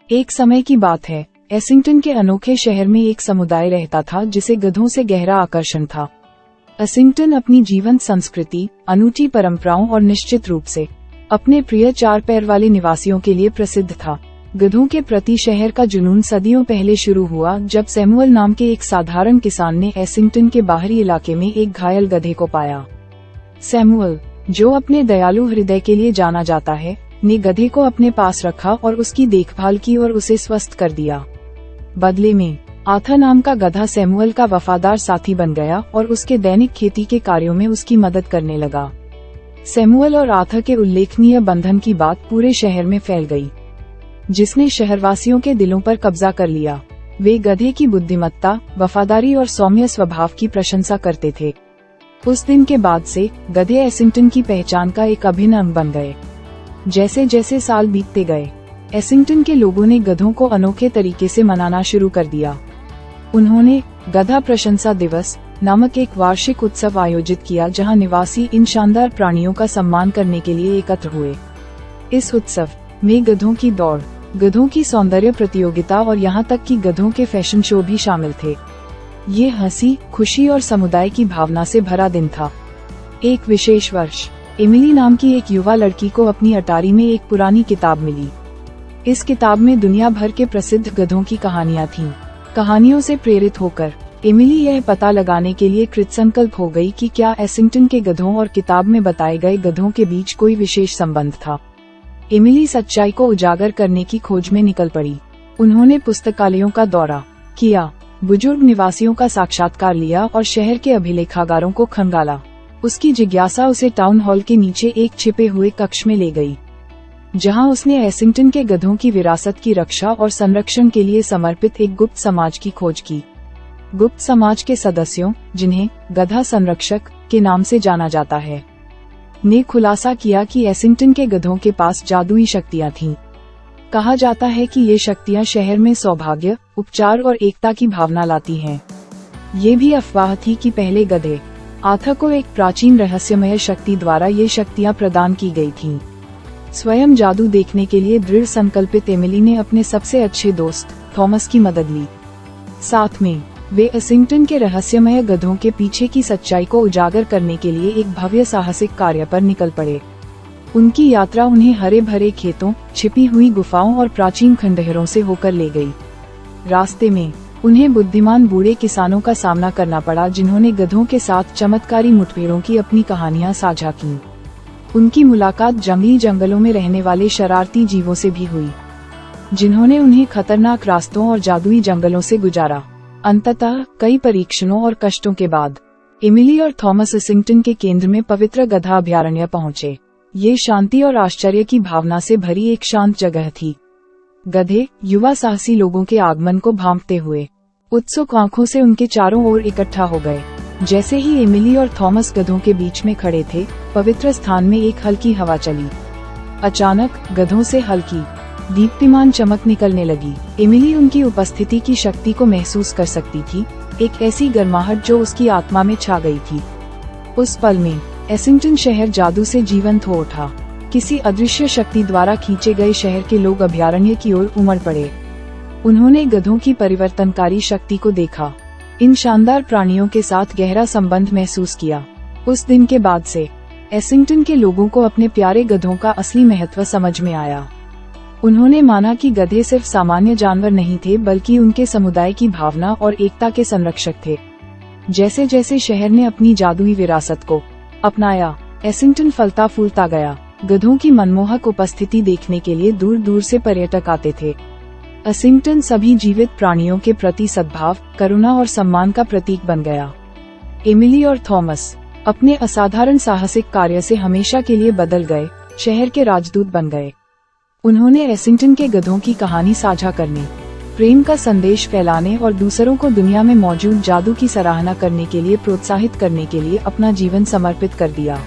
एक समय की बात है, एसिंगटन के अनोखे शहर में एक समुदाय रहता था जिसे गधों से गहरा आकर्षण था। एसिंगटन अपनी जीवंत संस्कृति, अनूठी परंपराओं और निश्चित रूप से अपने प्रिय 4 पैर वाले निवासियों के लिए प्रसिद्ध था। गधों के प्रति शहर का जुनून सदियों पहले शुरू हुआ जब सैमुअल नाम के एक साधारण किसान ने एसिंगटन के बाहरी इलाके में एक घायल गधे को पाया। सैमुअल, जो अपने दयालु हृदय के लिए जाना जाता है, ने गधे को अपने पास रखा और उसकी देखभाल की और उसे स्वस्थ कर दिया। बदले में आथा नाम का गधा सैमुअल का वफादार साथी बन गया और उसके दैनिक खेती के कार्यों में उसकी मदद करने लगा। सैमुअल और आथा के उल्लेखनीय बंधन की बात पूरे शहर में फैल गई, जिसने शहरवासियों के दिलों पर कब्जा कर लिया। वे गधे की बुद्धिमत्ता, वफादारी और सौम्य स्वभाव की प्रशंसा करते थे। उस दिन के बाद से गधे एसिंगटन की पहचान का एक अभिन्न अंग बन गए। जैसे जैसे साल बीतते गए, एसिंगटन के लोगों ने गधों को अनोखे तरीके से मनाना शुरू कर दिया। उन्होंने गधा प्रशंसा दिवस नामक एक वार्षिक उत्सव आयोजित किया जहां निवासी इन शानदार प्राणियों का सम्मान करने के लिए एकत्र हुए। इस उत्सव में गधों की दौड़, गधों की सौंदर्य प्रतियोगिता और यहाँ तक कि गधों के फैशन शो भी शामिल थे। ये हंसी, खुशी और समुदाय की भावना से भरा दिन था। एक विशेष वर्ष एमिली नाम की एक युवा लड़की को अपनी अटारी में एक पुरानी किताब मिली। इस किताब में दुनिया भर के प्रसिद्ध गधों की कहानियां थीं। कहानियों से प्रेरित होकर एमिली यह पता लगाने के लिए कृतसंकल्प हो गई कि क्या एसिंगटन के गधों और किताब में बताए गए गधों के बीच कोई विशेष संबंध था। एमिली सच्चाई को उजागर करने की खोज में निकल पड़ी। उन्होंने पुस्तकालयों का दौरा किया, बुजुर्ग निवासियों का साक्षात्कार लिया और शहर के अभिलेखागारोों को खंगाला। उसकी जिज्ञासा उसे टाउन हॉल के नीचे एक छिपे हुए कक्ष में ले गई, जहां उसने एसिंगटन के गधों की विरासत की रक्षा और संरक्षण के लिए समर्पित एक गुप्त समाज की खोज की। गुप्त समाज के सदस्यों, जिन्हें गधा संरक्षक के नाम से जाना जाता है, ने खुलासा किया कि एसिंगटन के गधों के पास जादुई शक्तियां थीं। कहा जाता है कि ये शक्तियां शहर में सौभाग्य, उपचार और एकता की भावना लाती हैं। ये भी अफवाह थी कि पहले गधे आथा को एक प्राचीन रहस्यमय शक्ति द्वारा ये शक्तियां प्रदान की गई थीं। स्वयं जादू देखने के लिए दृढ़ संकल्पित एमिली ने अपने सबसे अच्छे दोस्त थॉमस की मदद ली। साथ में वे एसिंगटन के रहस्यमय गधों के पीछे की सच्चाई को उजागर करने के लिए एक भव्य साहसिक कार्य पर निकल पड़े। उनकी यात्रा उन्हें हरे भरे खेतों, छिपी हुई गुफाओं और प्राचीन खंडहरों से होकर ले गई। रास्ते में उन्हें बुद्धिमान बूढ़े किसानों का सामना करना पड़ा, जिन्होंने गधों के साथ चमत्कारी मुठभेड़ों की अपनी कहानियां साझा की। उनकी मुलाकात जंगली जंगलों में रहने वाले शरारती जीवों से भी हुई, जिन्होंने उन्हें खतरनाक रास्तों और जादुई जंगलों से गुजारा। अंततः कई परीक्षणों और कष्टों के बाद एमिली और थॉमस एसिंगटन के केंद्र में पवित्र गधा अभयारण्य पहुंचे। ये शांति और आश्चर्य की भावना से भरी एक शांत जगह थी। गधे युवा साहसी लोगों के आगमन को भांपते हुए उत्सुक आंखों से उनके चारों ओर इकट्ठा हो गए। जैसे ही एमिली और थॉमस गधों के बीच में खड़े थे, पवित्र स्थान में एक हल्की हवा चली। अचानक गधों से हल्की, दीप्तिमान चमक निकलने लगी। एमिली उनकी उपस्थिति की शक्ति को महसूस कर सकती थी, एक ऐसी गर्माहट जो उसकी आत्मा में छा गई थी। उस पल में एसिंगटन शहर जादू से जीवंत हो उठा। किसी अदृश्य शक्ति द्वारा खींचे गए शहर के लोग अभयारण्य की ओर उमड़ पड़े। उन्होंने गधों की परिवर्तनकारी शक्ति को देखा, इन शानदार प्राणियों के साथ गहरा संबंध महसूस किया। उस दिन के बाद से एसिंगटन के लोगों को अपने प्यारे गधों का असली महत्व समझ में आया। उन्होंने माना कि गधे सिर्फ सामान्य जानवर नहीं थे, बल्कि उनके समुदाय की भावना और एकता के संरक्षक थे। जैसे जैसे शहर ने अपनी जादुई विरासत को अपनाया, एसिंगटन फलता फूलता गया। गधों की मनमोहक उपस्थिति देखने के लिए दूर दूर से पर्यटक आते थे। एसिंगटन सभी जीवित प्राणियों के प्रति सद्भाव, करुणा और सम्मान का प्रतीक बन गया। एमिली और थॉमस अपने असाधारण साहसिक कार्य से हमेशा के लिए बदल गए, शहर के राजदूत बन गए। उन्होंने एसिंगटन के गधों की कहानी साझा करने, प्रेम का संदेश फैलाने और दूसरों को दुनिया में मौजूद जादू की सराहना करने के लिए प्रोत्साहित करने के लिए अपना जीवन समर्पित कर दिया।